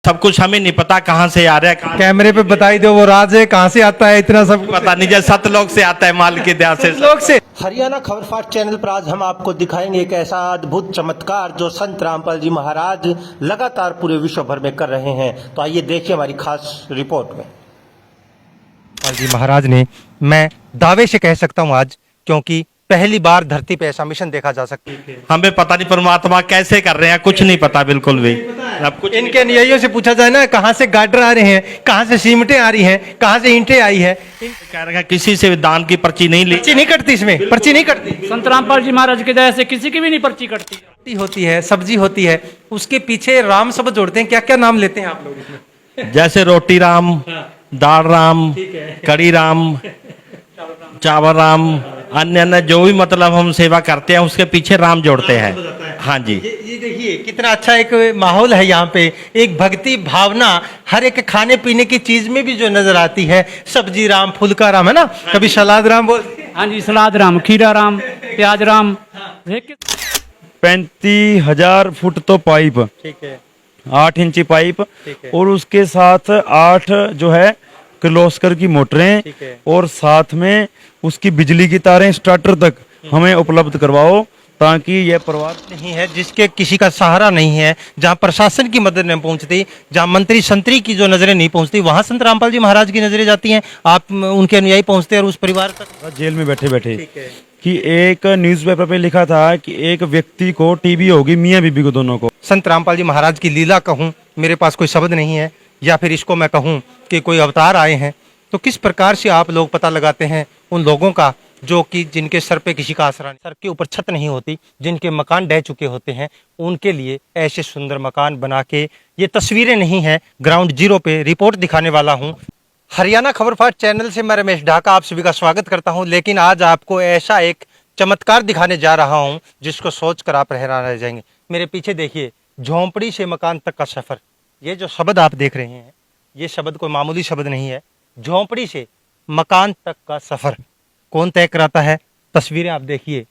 सब कुछ हमें नहीं पता कहाँ से आ रहा है, कहाँ कैमरे पे बताई दो वो राज है, कहाँ से आता है इतना सब पता नहीं। जैसे सतलोक से आता है, माल के दया से लोग से। हरियाणा खबर फास्ट चैनल पर आज हम आपको दिखाएंगे एक ऐसा अद्भुत चमत्कार जो संत रामपाल जी महाराज लगातार पूरे विश्व भर में कर रहे हैं। तो आइए देखिए हमारी खास रिपोर्ट में। रामपाल जी महाराज ने, मैं दावे से कह सकता हूँ आज, क्योंकि पहली बार धरती पे ऐसा मिशन देखा जा सकता है। हमें पता नहीं परमात्मा कैसे कर रहे हैं, कुछ नहीं पता बिल्कुल भी। अब कुछ इनके अनुयायियों से पूछा जाए ना, कहाँ से गार्डर आ रहे हैं, कहाँ से सीमेंटें आ रही हैं, कहाँ से ईंटें आई है। कह रहे हैं किसी से दान की पर्ची नहीं ली, पर्ची नहीं कटती, इसमें पर्ची नहीं कटती। संत रामपाल जी महाराज की दया से किसी की भी नहीं पर्ची कटती। रोटी होती है, सब्जी होती है, उसके पीछे राम शब्द जोड़ते हैं। क्या क्या नाम लेते हैं आप लोग इसमें? जैसे रोटी राम, दाल राम, कड़ी राम, चावल राम, अन्य अन्य जो भी मतलब हम सेवा करते हैं उसके पीछे राम जोड़ते हैं। हाँ जी, ये देखिए कितना अच्छा एक माहौल है यहाँ पे, एक भक्ति भावना हर एक खाने पीने की चीज में भी जो नजर आती है। सब्जी राम, फुल्का राम, है ना, कभी सलाद राम बोलते हैं। हाँ जी, सलाद राम, खीरा राम, प्याज राम। 35,000 फुट तो पाइप, ठीक है, 8 इंची पाइप, ठीक है। और उसके साथ 8 जो है किर्लोस्कर की मोटरें, ठीक है। और साथ में उसकी बिजली की तारें स्टार्टर तक हमें उपलब्ध करवाओ, ताकि यह परिवार नहीं है जिसके किसी का सहारा नहीं है, जहाँ प्रशासन की मदद नहीं पहुंचती, जहाँ मंत्री संतरी की जो नजरें नहीं पहुंचती, वहां संत रामपाल जी महाराज की नजरें जाती हैं। आप उनके अनुयायी पहुंचते हैं और उस परिवार तक। जेल में बैठे बैठे ठीक है। कि एक न्यूज़पेपर पे लिखा था कि एक व्यक्ति को टीबी होगी, मियाँ बीबी को, दोनों को। संत रामपाल जी महाराज की लीला कहूँ, मेरे पास कोई शब्द नहीं है, या फिर इसको मैं कहूँ कि कोई अवतार आए हैं। तो किस प्रकार से आप लोग पता लगाते हैं उन लोगों का जो कि जिनके सर पे किसी का आसरा नहीं, सर के ऊपर छत नहीं होती, जिनके मकान ढह चुके होते हैं, उनके लिए ऐसे सुंदर मकान बना के, ये तस्वीरें नहीं है, ग्राउंड जीरो पे रिपोर्ट दिखाने वाला हूँ। हरियाणा खबर फास्ट चैनल से मैं रमेश ढाका आप सभी का स्वागत करता हूँ। लेकिन आज आपको ऐसा एक चमत्कार दिखाने जा रहा हूँ जिसको सोचकर आप हैरान रह जाएंगे। मेरे पीछे देखिए, झोंपड़ी से मकान तक का सफर। ये जो शब्द आप देख रहे हैं, ये शब्द कोई मामूली शब्द नहीं है। झोंपड़ी से मकान तक का सफर कौन तय कराता है? तस्वीरें आप देखिए,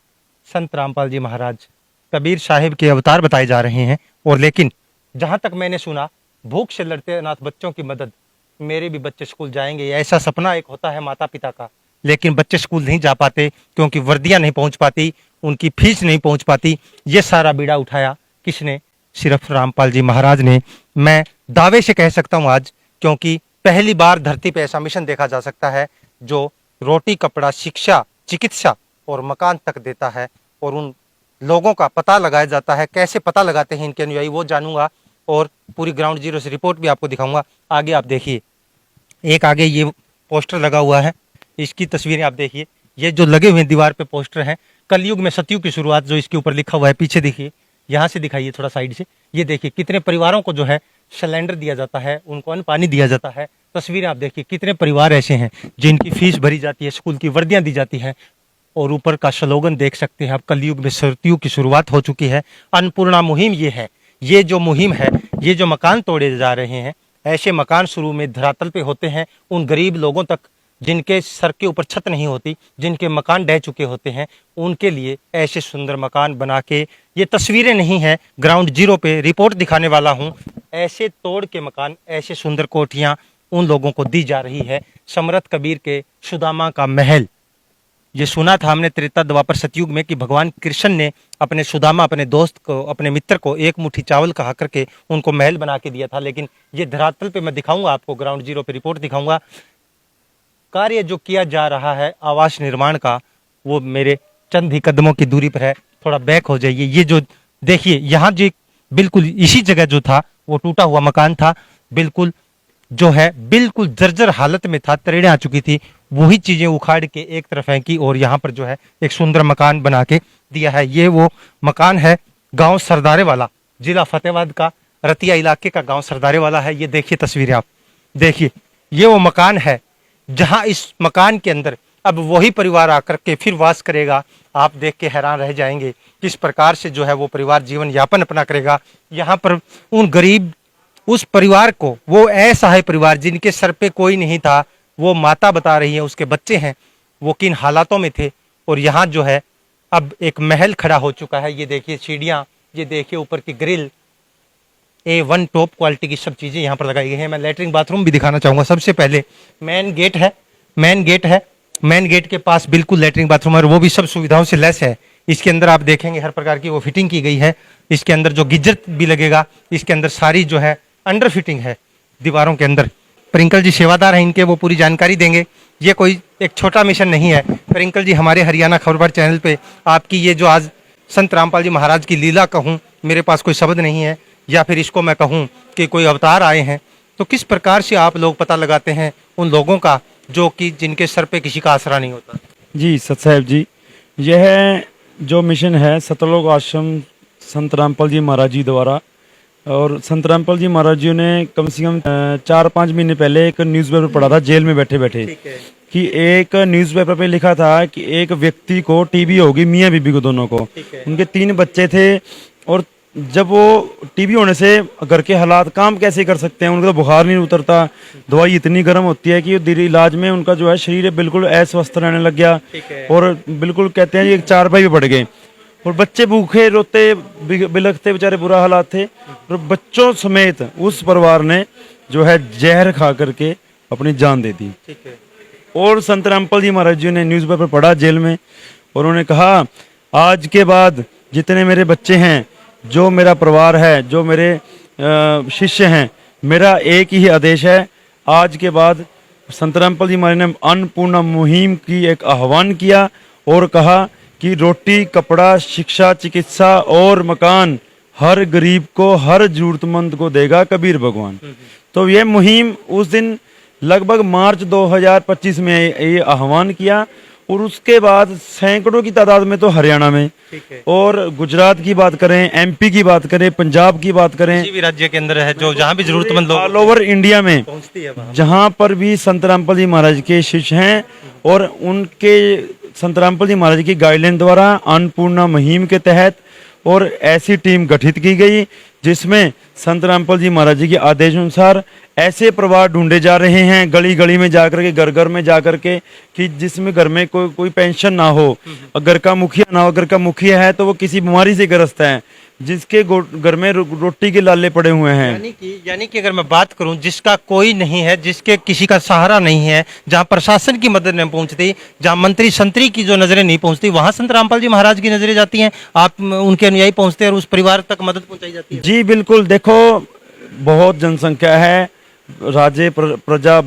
संत रामपाल जी महाराज कबीर साहिब के अवतार बताए जा रहे हैं। और लेकिन जहां तक मैंने सुना, भूख से लड़ते अनाथ बच्चों की मदद, मेरे भी बच्चे स्कूल जाएंगे, ऐसा सपना एक होता है माता पिता का। लेकिन बच्चे स्कूल नहीं जा पाते क्योंकि वर्दियां नहीं पहुंच पाती, उनकी फीस नहीं पहुंच पाती। ये सारा बीड़ा उठाया किसने? सिर्फ रामपाल जी महाराज ने। मैं दावे से कह सकता हूं आज, क्योंकि पहली बार धरती पे ऐसा मिशन देखा जा सकता है जो रोटी, कपड़ा, शिक्षा, चिकित्सा और मकान तक देता है। और उन लोगों का पता लगाया जाता है। कैसे पता लगाते हैं इनके अनुयायी, वो जानूंगा, और पूरी ग्राउंड जीरो से रिपोर्ट भी आपको दिखाऊंगा। आगे आप देखिए, एक आगे ये पोस्टर लगा हुआ है, इसकी तस्वीरें आप देखिए। ये जो लगे हुए दीवार पे पोस्टर हैं, कलयुग में सतयुग की शुरुआत जो इसके ऊपर लिखा हुआ है, पीछे देखिए, यहाँ से दिखाइए थोड़ा साइड से। ये देखिए कितने परिवारों को जो है सिलेंडर दिया जाता है, उनको अन्न पानी दिया जाता है। तस्वीरें आप देखिए, कितने परिवार ऐसे हैं जिनकी फीस भरी जाती है, स्कूल की वर्दियां दी जाती हैं। और ऊपर का स्लोगन देख सकते हैं आप, कलयुग में सतयुग की शुरुआत हो चुकी है। अन्नपूर्णा मुहिम ये है। ये जो मुहिम है, ये जो मकान तोड़े जा रहे हैं, ऐसे मकान शुरू में धरातल पे होते हैं उन गरीब लोगों तक जिनके सर के ऊपर छत नहीं होती, जिनके मकान ढह चुके होते हैं, उनके लिए ऐसे सुंदर मकान बना के, ये तस्वीरें नहीं है, ग्राउंड जीरो पे रिपोर्ट दिखाने वाला हूँ। ऐसे तोड़ के मकान, ऐसे सुंदर कोठियाँ उन लोगों को दी जा रही है। समरथ कबीर के सुदामा का महल, ये सुना था हमने त्रेता द्वापर सतयुग में कि भगवान कृष्ण ने अपने सुदामा, अपने दोस्त को, अपने मित्र को एक मुट्ठी चावल कहा करके उनको महल बना के दिया था। लेकिन ये धरातल पे मैं दिखाऊंगा आपको, ग्राउंड जीरो पे रिपोर्ट दिखाऊंगा। कार्य जो किया जा रहा है आवास निर्माण का, वो मेरे चंद ही कदमों की दूरी पर है। थोड़ा बैक हो जाइए। ये जो देखिए, यहाँ जो बिल्कुल इसी जगह जो था वो टूटा हुआ मकान था, बिल्कुल जो है बिल्कुल जर्जर हालत में था, तरेड़े आ चुकी थी। वही चीजें उखाड़ के एक तरफ फेंकी और यहाँ पर जो है एक सुंदर मकान बना के दिया है। ये वो मकान है गांव सरदारे वाला, जिला फतेहाबाद का रतिया इलाके का गांव सरदारे वाला है। ये देखिए तस्वीरें आप देखिए, ये वो मकान है जहां इस मकान के अंदर अब वही परिवार आकर के फिर वास करेगा। आप देख के हैरान रह जाएंगे किस प्रकार से जो है वो परिवार जीवन यापन अपना करेगा। यहाँ पर उन गरीब, उस परिवार को, वो ऐसा है परिवार जिनके सर पे कोई नहीं था, वो माता बता रही है उसके बच्चे हैं, वो किन हालातों में थे। और यहाँ जो है अब एक महल खड़ा हो चुका है। ये देखिए सीढ़ियाँ, ये देखिए ऊपर की ग्रिल, A1 टॉप क्वालिटी की सब चीज़ें यहाँ पर लगाई गई हैं। मैं लेटरिन बाथरूम भी दिखाना चाहूँगा। सबसे पहले मेन गेट है, मेन गेट के पास बिल्कुल लेटरिन बाथरूम है और वो भी सब सुविधाओं से लेस है। इसके अंदर आप देखेंगे हर प्रकार की वो फिटिंग की गई है। इसके अंदर जो गीजर भी लगेगा, इसके अंदर सारी जो है अंडर फिटिंग है दीवारों के अंदर। प्रिंकल जी सेवादार हैं इनके, वो पूरी जानकारी देंगे। ये कोई एक छोटा मिशन नहीं है। प्रिंकल जी हमारे हरियाणा खबरबार चैनल पे आपकी ये जो आज संत रामपाल जी महाराज की लीला कहूँ, मेरे पास कोई शब्द नहीं है, या फिर इसको मैं कहूँ कि कोई अवतार आए हैं, तो किस प्रकार से आप लोग पता लगाते हैं उन लोगों का जो कि जिनके सर पे किसी का आसरा नहीं होता। जी सत साहब जी, यह जो मिशन है सतलोक आश्रम संत रामपाल जी महाराज जी द्वारा, और संत रामपाल जी महाराज जी ने कम से कम 4-5 महीने पहले एक न्यूज़पेपर पढ़ा था जेल में बैठे बैठे, कि एक न्यूज़पेपर पे लिखा था कि एक व्यक्ति को टीबी होगी, मियाँ बीबी को दोनों को, उनके 3 बच्चे थे, और जब वो टीबी होने से घर के हालात काम कैसे कर सकते हैं, उनका तो बुखार नहीं उतरता, दवाई इतनी गर्म होती है कि धीरे इलाज में उनका जो है शरीर बिल्कुल अस्वस्थ रहने लग गया, और बिल्कुल कहते हैं एक 4 भाई भी बढ़ गए, और बच्चे भूखे रोते बिलखते बेचारे बुरा हालात थे, और बच्चों समेत उस परिवार ने जो है जहर खा करके अपनी जान दे दी। और संत रामपाल जी महाराज जी ने न्यूज़पेपर पढ़ा जेल में, और उन्होंने कहा आज के बाद जितने मेरे बच्चे हैं, जो मेरा परिवार है, जो मेरे शिष्य हैं, मेरा एक ही आदेश है, आज के बाद संत रामपाल जी महाराज ने अन्नपूर्णा मुहिम की एक आह्वान किया और कहा कि रोटी, कपड़ा, शिक्षा, चिकित्सा और मकान हर गरीब को, हर जरूरतमंद को देगा कबीर भगवान। तो ये मुहिम उस दिन लगभग मार्च 2025 में ये आह्वान किया, और उसके बाद सैकड़ों की तादाद में तो हरियाणा में, और गुजरात की बात करें, एमपी की बात करें, पंजाब की बात करें, किसी भी राज्य के अंदर है जो जहाँ भी जरूरतमंद लोग ऑल ओवर इंडिया में पहुँचती है वहाँ। जहाँ पर भी संत रामपाल जी महाराज के शिष्य हैं, और उनके संत रामपाल जी महाराज की गाइडलाइन द्वारा अन्नपूर्णा मुहिम के तहत और ऐसी टीम गठित की गई जिसमें संत रामपाल जी महाराज जी के आदेश अनुसार ऐसे परिवार ढूंढे जा रहे हैं, गली गली में जाकर के, घर घर में जाकर के, कि जिसमें घर में कोई पेंशन ना हो, घर का मुखिया ना हो, घर का मुखिया है तो वो किसी बीमारी से ग्रस्त है, जिसके घर में रोटी के लाले पड़े हुए हैं। यानी कि अगर मैं बात करूं जिसका कोई नहीं है, जिसके किसी का सहारा नहीं है, जहां प्रशासन की मदद नहीं पहुंचती, जहां मंत्री संतरी की जो नजरें नहीं पहुंचती, वहां संत रामपाल जी महाराज की नजरें जाती हैं, आप उनके अनुयायी पहुंचते हैं और उस परिवार तक मदद पहुंचाई जाती है। जी बिल्कुल, देखो बहुत जनसंख्या है, राज्य प्रजा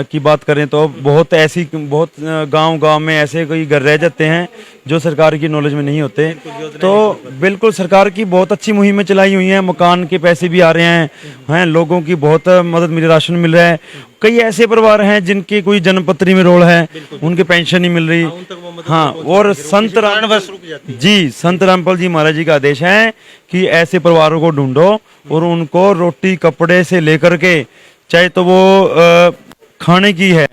की बात करें तो बहुत ऐसी, बहुत गांव में ऐसे कई घर रह जाते हैं जो सरकार की नॉलेज में नहीं होते, तो बिल्कुल सरकार की बहुत अच्छी मुहिमें चलाई हुई हैं, मकान के पैसे भी आ रहे हैं, लोगों की बहुत मदद मिल, राशन मिल रहा है। कई ऐसे परिवार हैं जिनकी कोई जन्मपत्री में रोल है, उनकी पेंशन नहीं मिल रही। हाँ, और संत रामपाल जी महाराज जी का आदेश है कि ऐसे परिवारों को ढूंढो और उनको रोटी कपड़े से लेकर के, चाहे तो वो खाने की है,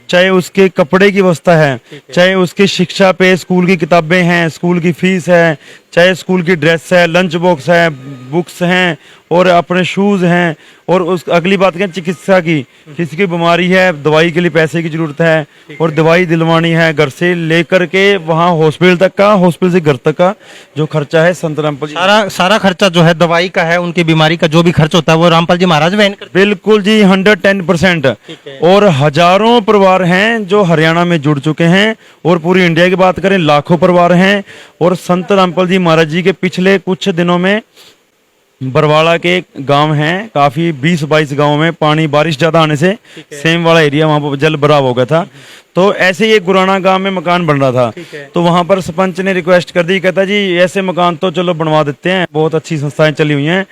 चाहे उसके कपड़े की व्यवस्था है, चाहे उसकी शिक्षा पे स्कूल की किताबें हैं, स्कूल की फीस है, चाहे स्कूल की ड्रेस है, लंच बॉक्स है, बुक्स हैं और अपने शूज़ हैं, और उस अगली बात करें चिकित्सा की, किसी की बीमारी है, दवाई के लिए पैसे की जरूरत है और दवाई दिलवानी है, घर से लेकर के वहाँ हॉस्पिटल तक का, हॉस्पिटल से घर तक का जो खर्चा है संत रामपाल जी, सारा खर्चा जो है दवाई का है, उनकी बीमारी का जो भी खर्च होता है वो रामपाल जी महाराज वहन करते हैं। बिल्कुल जी, 110%। और हजारों परिवार हैं जो हरियाणा में जुड़ चुके हैं, और पूरी इंडिया की बात करें लाखों परिवार हैं। और संत रामपाल जी महाराज जी के पिछले कुछ दिनों में बरवाड़ा के गांव हैं, काफी 20-22 गांव में पानी, बारिश ज्यादा आने से सेम वाला एरिया वहां पर जल भराव हो गया था, तो ऐसे ही एक गुराना गांव में मकान बन रहा था, तो वहां पर सरपंच ने रिक्वेस्ट कर दी, कहता जी ऐसे मकान तो चलो बनवा देते हैं, बहुत अच्छी संस्थाएं चली हुई हैं,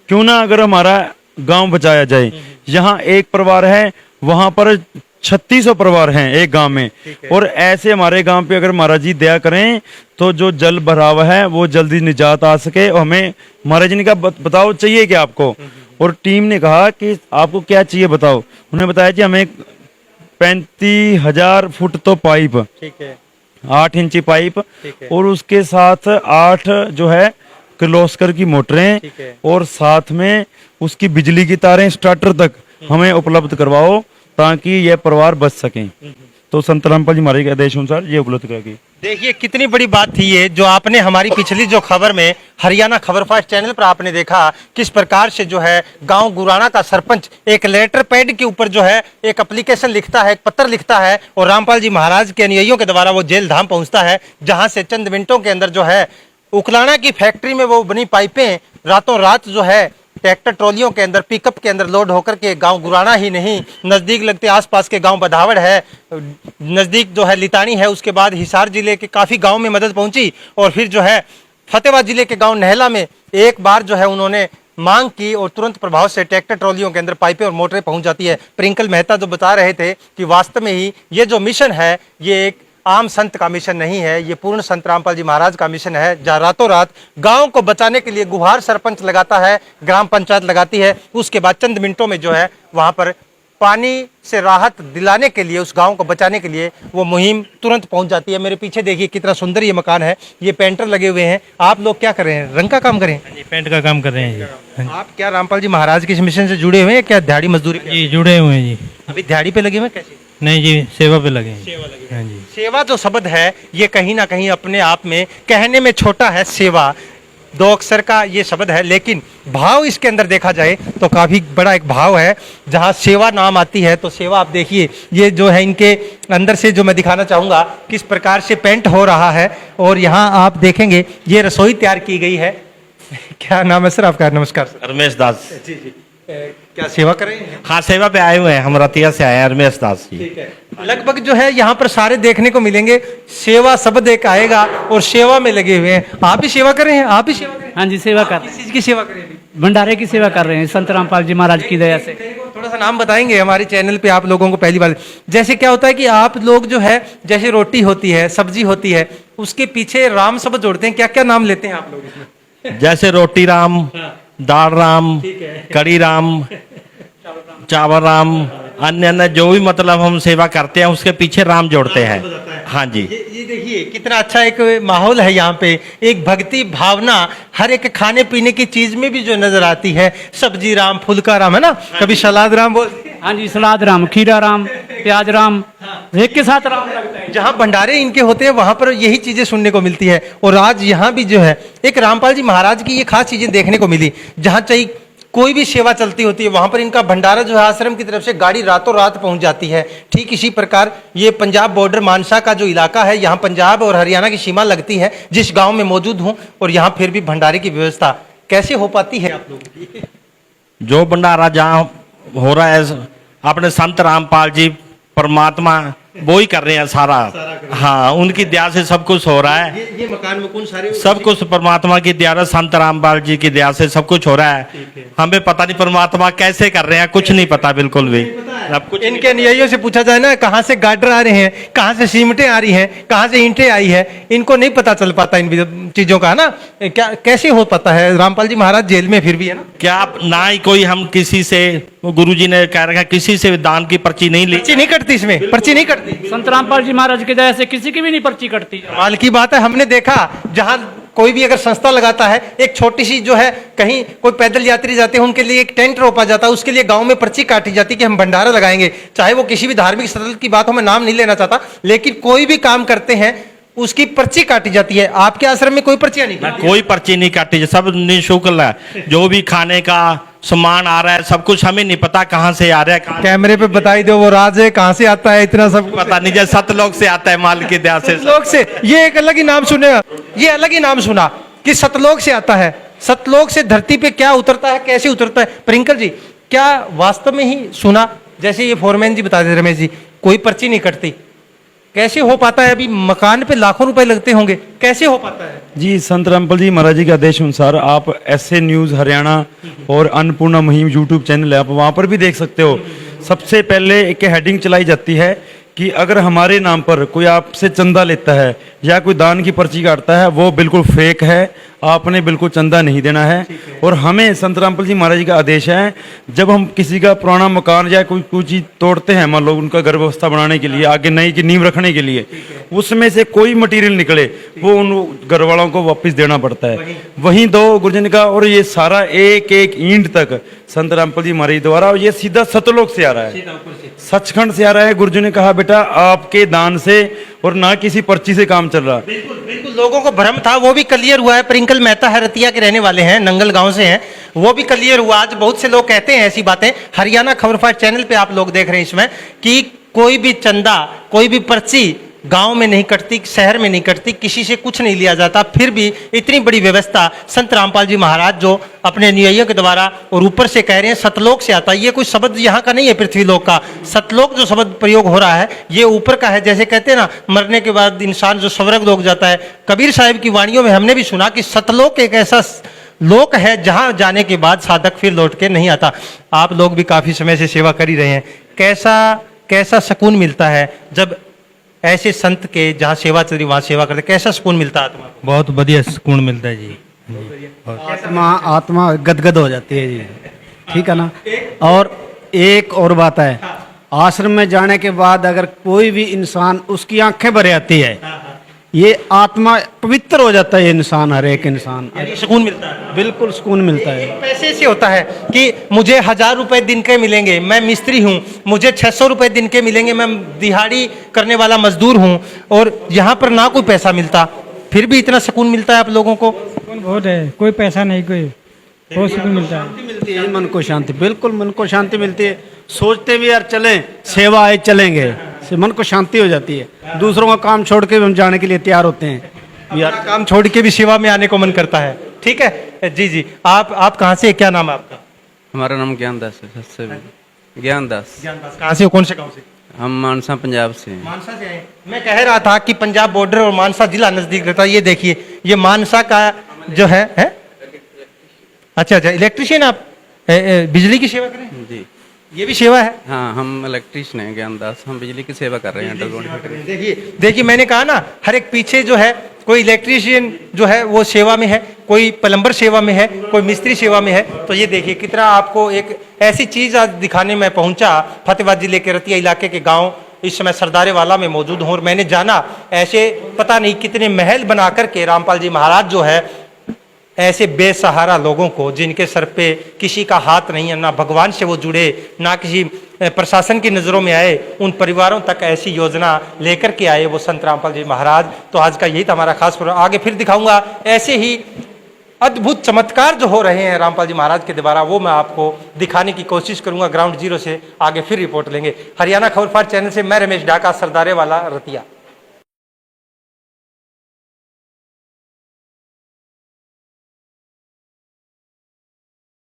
क्यों ना अगर हमारा गांव बचाया जाए। यहाँ एक परिवार है, वहां पर 3600 परिवार हैं एक गांव में, और ऐसे हमारे गांव पे अगर महाराज जी दया करें तो जो जल भराव है वो जल्दी निजात आ सके। और हमें महाराज जी ने कहा बताओ चाहिए क्या आपको, और टीम ने कहा कि आपको क्या चाहिए बताओ। उन्होंने बताया कि हमें 35,000 फुट तो पाइप, 8 इंची पाइप, और उसके साथ 8 जो है किर्लोस्कर की मोटरें, और साथ में उसकी बिजली की तारें स्टार्टर तक हमें उपलब्ध करवाओ ताकि यह परिवार बच सकें। तो संत रामपाल जी महाराज के आदेश अनुसार ये उपलब्ध कराई। देखिए कितनी बड़ी बात थी ये, जो आपने हमारी पिछली जो खबर में हरियाणा खबर फास्ट चैनल पर आपने देखा किस प्रकार से जो है गांव गुराना का सरपंच एक लेटर पैड के ऊपर जो है एक एप्लीकेशन लिखता है, एक पत्र लिखता है और रामपाल जी महाराज के अनुयायियों के द्वारा वो जेल धाम पहुंचता है, जहां से चंद मिनटों के अंदर जो है उकलाना की फैक्ट्री में वो बनी पाइपें रातों रात जो है ट्रैक्टर ट्रॉलियों के अंदर पिकअप के अंदर लोड होकर के गांव गुराना ही नहीं नजदीक लगते आसपास के गांव बधावड़ है, नजदीक जो है लितानी है, उसके बाद हिसार जिले के काफी गांव में मदद पहुंची और फिर जो है फतेहाबाद जिले के गांव नहला में एक बार जो है उन्होंने मांग की और तुरंत प्रभाव से ट्रैक्टर ट्रॉलियों के अंदर पाइपें और मोटरें पहुंच जाती है। प्रिंकल मेहता जो बता रहे थे कि वास्तव में ही ये जो मिशन है ये एक आम संत का मिशन नहीं है, ये पूर्ण संत रामपाल जी महाराज का मिशन है, जहाँ रातों रात गांव को बचाने के लिए गुहार सरपंच लगाता है, ग्राम पंचायत लगाती है, उसके बाद चंद मिनटों में जो है वहां पर पानी से राहत दिलाने के लिए, उस गांव को बचाने के लिए वो मुहिम तुरंत पहुंच जाती है। मेरे पीछे देखिए कितना सुंदर ये मकान है, ये पेंटर लगे हुए हैं। आप लोग क्या कर रहे हैं, रंग का काम कर रहे हैं? पेंट का काम कर रहे हैं जी। आप क्या रामपाल जी महाराज के इस मिशन से जुड़े हुए हैं, क्या दिहाड़ी मजदूरी पे? जी जुड़े हुए हैं जी। अभी दिहाड़ी पे लगे हुए हैं कैसे? नहीं जी, सेवा पे लगे हैं। हाँ जी। सेवा जो शब्द है ये कहीं ना कहीं अपने आप में कहने में छोटा है, सेवा दो अक्षर का ये शब्द है, लेकिन भाव इसके अंदर देखा जाए तो काफी बड़ा एक भाव है। जहाँ सेवा नाम आती है तो सेवा आप देखिए ये जो है इनके अंदर से जो मैं दिखाना चाहूंगा किस प्रकार से पेंट हो रहा है। और यहाँ आप देखेंगे ये रसोई तैयार की गई है। क्या नाम है सर आपका? नमस्कार सर। रमेश दास। जी जी। क्या सेवा कर रहे हैं? हाँ, सेवा पे आए हुए हैं, हम रतिया से आए हैं, रमेश दास जी। ठीक है। लगभग जो है यहाँ पर सारे देखने को मिलेंगे, सेवा शब्द एक आएगा और सेवा में लगे हुए हैं। आप भी सेवा कर रहे हैं? आप भी सेवा कर रहे हैं? हाँ जी, सेवा कर किस चीज की सेवा कर रहे हैं? भंडारे की सेवा कर रहे हैं संत रामपाल जी महाराज की दया से। थोड़ा सा नाम बताएंगे हमारे चैनल पे आप लोगों को पहली बार? जैसे क्या होता है कि आप लोग जो है जैसे रोटी होती है, सब्जी होती है, उसके पीछे राम शब्द जोड़ते हैं, क्या क्या नाम लेते हैं आप लोग इसमें? जैसे रोटी राम, दाल राम, कड़ी राम, चावल राम, अन्य अन्य जो भी मतलब हम सेवा करते हैं उसके पीछे राम जोड़ते हैं। हाँ जी। ये देखिए कितना अच्छा एक माहौल है यहाँ पे, एक भक्ति भावना हर एक खाने पीने की चीज में भी जो नजर आती है। सब्जी राम, फुल्का राम है ना, कभी सलाद राम बोलते हैं। हाँ जी, सलाद राम, खीरा राम, प्याज राम, एक के साथ राम लगता है। जहाँ भंडारे इनके होते हैं वहां पर यही चीजें सुनने को मिलती है। और आज यहाँ भी जो है एक रामपाल जी महाराज की ये खास चीजें देखने को मिली। जहाँ चाहिए कोई भी सेवा चलती होती है वहां पर इनका भंडारा जो है आश्रम की तरफ से गाड़ी रातों रात पहुंच जाती है। ठीक इसी प्रकार ये पंजाब बॉर्डर मानसा का जो इलाका है, यहाँ पंजाब और हरियाणा की सीमा लगती है, जिस गांव में मौजूद हूँ, और यहाँ फिर भी भंडारे की व्यवस्था कैसे हो पाती है आप लोगों की? जो भंडारा जहाँ हो रहा है अपने संत रामपाल जी परमात्मा वो ही कर रहे हैं सारा। हाँ, उनकी दया से सब कुछ हो रहा है। ये मकान में कौन सारे? सब कुछ परमात्मा की दया से, संत रामपाल जी की दया से सब कुछ हो रहा है। हमें पता नहीं परमात्मा कैसे कर रहे हैं, कुछ नहीं पता बिल्कुल भी। अब कुछ इनके अनुयायियों से पूछा जाए ना कहाँ से गार्डर आ रहे हैं, कहाँ से सीमेंटें आ रही हैं, कहाँ से ईंटें आई है, इनको नहीं पता चल पाता इन चीजों का, है ना? क्या कैसे हो पाता है? रामपाल जी महाराज जेल में फिर भी, है ना? क्या ना ही कोई हम किसी से, गुरुजी ने कह रखा किसी से दान की पर्ची नहीं ली। पर्ची नहीं कटती इसमें, पर्ची नहीं कटती। संत रामपाल जी महाराज की दया से किसी की भी नहीं पर्ची कटती। कमाल की बात है। हमने देखा जहां कोई भी अगर संस्था लगाता है, एक छोटी सी जो है कहीं कोई पैदल यात्री जाते हैं उनके लिए एक टेंट रोपा जाता है, उसके लिए गांव में पर्ची काटी जाती है कि हम भंडारा लगाएंगे। चाहे वो किसी भी धार्मिक स्थल की बात हो, मैं नाम नहीं लेना चाहता, लेकिन कोई भी काम करते हैं उसकी पर्ची काटी जाती है। आपके आश्रम में कोई पर्चियां नहीं काटी? कोई पर्ची नहीं काटी, सब निःशुल्क है। जो भी खाने का सामान आ रहा है सब कुछ हमें नहीं पता कहाँ से आ रहा है। कैमरे पे बताई दो वो राज है, कहाँ से आता है इतना सब पता नहीं, जैसे सतलोक से आता है माल की दया से। सतलोक से, ये एक अलग ही नाम सुने, ये अलग ही नाम सुना कि सतलोक से आता है। सतलोक से धरती पे क्या उतरता है, कैसे उतरता है? प्रिंकल जी, क्या वास्तव में ही सुना जैसे ये फोरमैन जी बता दे, रमेश जी, कोई पर्ची नहीं कटती, कैसे हो पाता है? अभी मकान पे लाखों रुपए लगते होंगे, कैसे हो पाता है? जी, संत रामपाल जी महाराज जी के आदेश अनुसार आप ऐसे न्यूज़ हरियाणा और अन्नपूर्णा मुहिम यूट्यूब चैनल है, आप वहाँ पर भी देख सकते हो। सबसे पहले एक हेडिंग चलाई जाती है कि अगर हमारे नाम पर कोई आपसे चंदा लेता है या कोई दान की पर्ची काटता है वो बिल्कुल फेक है, आपने बिल्कुल चंदा नहीं देना है। और हमें संत रामपाल जी महाराज जी का आदेश है, जब हम किसी का पुराना मकान या कोई चीज़ तोड़ते हैं, मान लो उनका घर व्यवस्था बनाने के लिए, आगे नई की नींव रखने के लिए, उसमें से कोई मटेरियल निकले वो उन घर वालों को वापस देना पड़ता है। वहीं दो गुरुजन का, और ये सारा एक एक ईंट तक संत रामपाल जी महाराज द्वारा, और ये सीधा सतलोक से आ रहा है, सचखंड से आ रहा है। गुरुजी ने कहा बेटा आपके दान से और ना किसी पर्ची से काम चल रहा। बिल्कुल लोगों को भ्रम था, वो भी क्लियर हुआ है। प्रिंकल मेहता है, रतिया के रहने वाले हैं, नंगल गांव से हैं, वो भी क्लियर हुआ। आज बहुत से लोग कहते हैं ऐसी बातें, हरियाणा खबरफास्ट चैनल पे आप लोग देख रहे हैं इसमें, कि कोई भी चंदा, कोई भी पर्ची गांव में नहीं कटती, शहर में नहीं कटती, किसी से कुछ नहीं लिया जाता। फिर भी इतनी बड़ी व्यवस्था संत रामपाल जी महाराज जो अपने अनुयायियों के द्वारा और ऊपर से कह रहे हैं सतलोक से आता है। ये कोई शब्द यहाँ का नहीं है, पृथ्वीलोक का। सतलोक जो शब्द प्रयोग हो रहा है ये ऊपर का है। जैसे कहते हैं ना, मरने के बाद इंसान जो स्वर्ग लोक जाता है, कबीर साहिब की वाणियों में हमने भी सुना कि सतलोक एक ऐसा लोक है जहां जाने के बाद साधक फिर लौट के नहीं आता। आप लोग भी काफी समय से सेवा कर ही रहे हैं, कैसा सुकून मिलता है जब ऐसे संत के जहाँ सेवा चल रही वहाँ सेवा करते, कैसा सुकून मिलता है आत्मा को? बहुत बढ़िया सुकून मिलता है जी। आत्मा गदगद हो जाती है जी, ठीक है ना। और एक और बात है, आश्रम में जाने के बाद अगर कोई भी इंसान, उसकी आंखें भर आती है, ये आत्मा पवित्र हो जाता है, ये इंसान, हर एक इंसान, सुकून मिलता है, बिल्कुल सुकून मिलता है। पैसे से होता है कि मुझे 1000 रुपए दिन के मिलेंगे, मैं मिस्त्री हूँ, मुझे 600 रुपए दिन के मिलेंगे, मैं दिहाड़ी करने वाला मजदूर हूँ, और यहाँ पर ना कोई पैसा मिलता, फिर भी इतना सुकून मिलता है आप लोगों को। बहुत है, कोई पैसा नहीं, कोई बहुत सुकून मिलता है। मिलती है मन को शांति, बिल्कुल मन को शांति मिलती है। सोचते भी यार चलें, सेवा आए चलेंगे, से मन को शांति हो जाती है। दूसरों का काम छोड़ के भी हम जाने के लिए तैयार होते हैं यार, काम छोड़ के भी सेवा में आने को मन करता है। ठीक है जी जी, आप कहाँ से, क्या नाम है आपका? हमारा नाम ज्ञानदास है, सबसे ज्ञानदास। ज्ञानदास कहाँ से हो, कौन से गाँव से? हम मानसा पंजाब से हैं। मानसा से आए। मैं कह रहा था कि पंजाब बॉर्डर और मानसा जिला नजदीक रहता है। ये देखिए, ये मानसा का जो है? अच्छा, इलेक्ट्रिशियन आप, बिजली की सेवा करें जी, ये भी सेवा है? हाँ, हम इलेक्ट्रिशियन हैं ज्ञानदास, हम बिजली की सेवा कर रहे हैं अंडरग्राउंड फिटिंग। देखिए मैंने कहा ना, हर एक पीछे जो है कोई इलेक्ट्रिशियन जो है वो सेवा में है, कोई प्लम्बर सेवा में है, कोई मिस्त्री सेवा में है। तो ये देखिए कितना आपको एक ऐसी चीज आज दिखाने में पहुंचा। फतेहाबाद जिले के रतिया इलाके के गांव इस समय सरदारे वाला में मौजूद हूं, और मैंने जाना ऐसे पता नहीं कितने महल बना करके रामपाल जी महाराज जो है ऐसे बेसहारा लोगों को, जिनके सर पे किसी का हाथ नहीं है, ना भगवान से वो जुड़े, ना किसी प्रशासन की नज़रों में आए, उन परिवारों तक ऐसी योजना लेकर के आए वो संत रामपाल जी महाराज। तो आज का यही था हमारा खास प्रोग्राम। आगे फिर दिखाऊंगा ऐसे ही अद्भुत चमत्कार जो हो रहे हैं रामपाल जी महाराज के द्वारा, वो मैं आपको दिखाने की कोशिश करूंगा। ग्राउंड जीरो से आगे फिर रिपोर्ट लेंगे। हरियाणा खबरफास्ट चैनल से मैं रमेश ढाका, सरदारे वाला, रतिया।